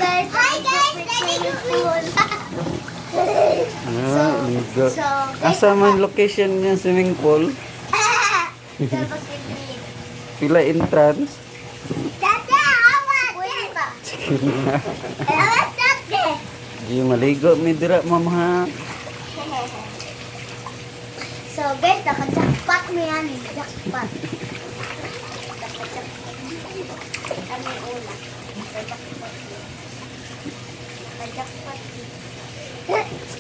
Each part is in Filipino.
guys. Hi guys. Swimming pool. Ligo. So, Asa man location ng swimming pool? sa pagkikinig. Pila entrance? Dada, awas! Kwenta. Awas, dada. Di maligo mi dira ma'am ha. So guys, naka-jackpot mo yan eh. Jackpot. Kami una. Naka-jackpot.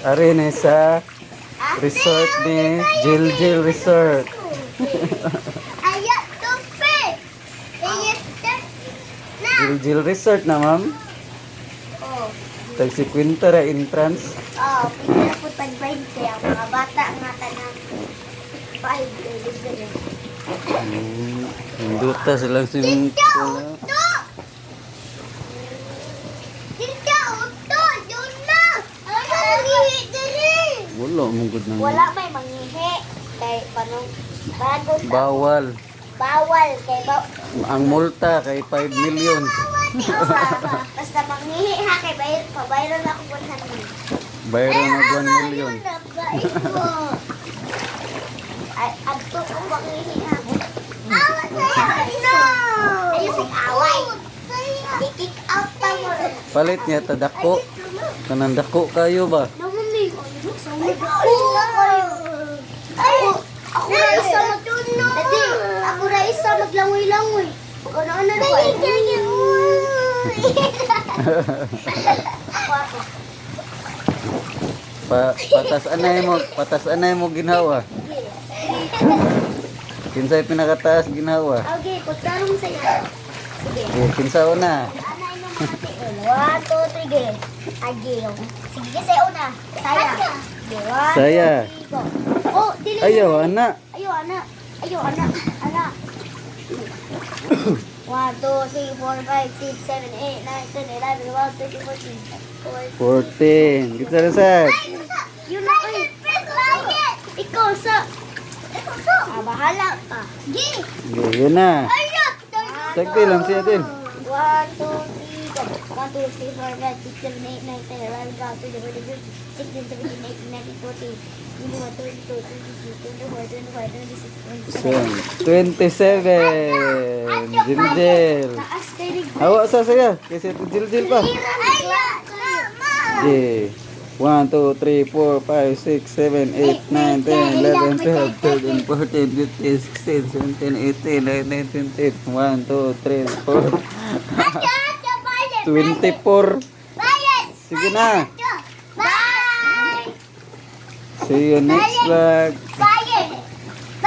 Ari na sa resort ni Jill Resort. Ayak, tupi! Jill Resort na ma'am. Oh. Tag si Quinta ra entrance. Oh, pwede po tag-5 kaya mga bata nga tanang 5 libre. Hinduta silang swimming Tinta, pool. uto! Tinta, uto! Yun na! Ano nangihi diri? Wala mong good nang. Wala may mangihi. Kay panong bago Bawal. bawal. Kay Ang multa kay 5 million. basta mangihi ha. Kay pabayron ako 100. Bayro na 1 million. Ay, adto ko mangihi ha. Awas na! No! Ayun si away. I-kick out pa mo. Palit niya ta dako. Kanang dako kayo ba? Namumi, sa ako ra isa Dati, ako ra isa maglangoy-langoy. Ano ba? Patas anay mo ginawa. Kinsay pinakataas ginawa. Okay, pagtarong saya. Sige. Kinsa una. Anay nung mga tiil. 1, 2, 3, ge. Agil. Sige, sa una. Saya. Sige, 1, Saya. 2, 3, go. Oh, dili. Ayaw ana. Ayaw, anak. Ayaw, anak. Anak. 1, 2, 3, 4, 5, 6, 7, 8, 9, 10, 11, 12, 13, 14, 14. Kinsa na sad? Yun na kayo. Ikaw sa... bahala ka. Gi! Yun na. Ayak! Sagdi lang siya din. 1, 2, 3, go. 1, 2, 3, 4, 5, 6, 7, 8, 9, 10, 11, 12, 13, 14, 16, 17, 18, 19, 20, 21, 22, 23, 24, 25, 26, 27. 27. Jiljil. Taas kayo. Awak sa saya. Kasi ito Jiljil pa. Ayak! Mama! Okay. 1, 2, 3, 4, 5, 6, 7, 8, 9, 10, 11, 12, 13, 14, 15, 16, 17, 18, 19, 20, 1, 2, 3, 4, 24. Sige na. Bye! See you next vlog. Bye!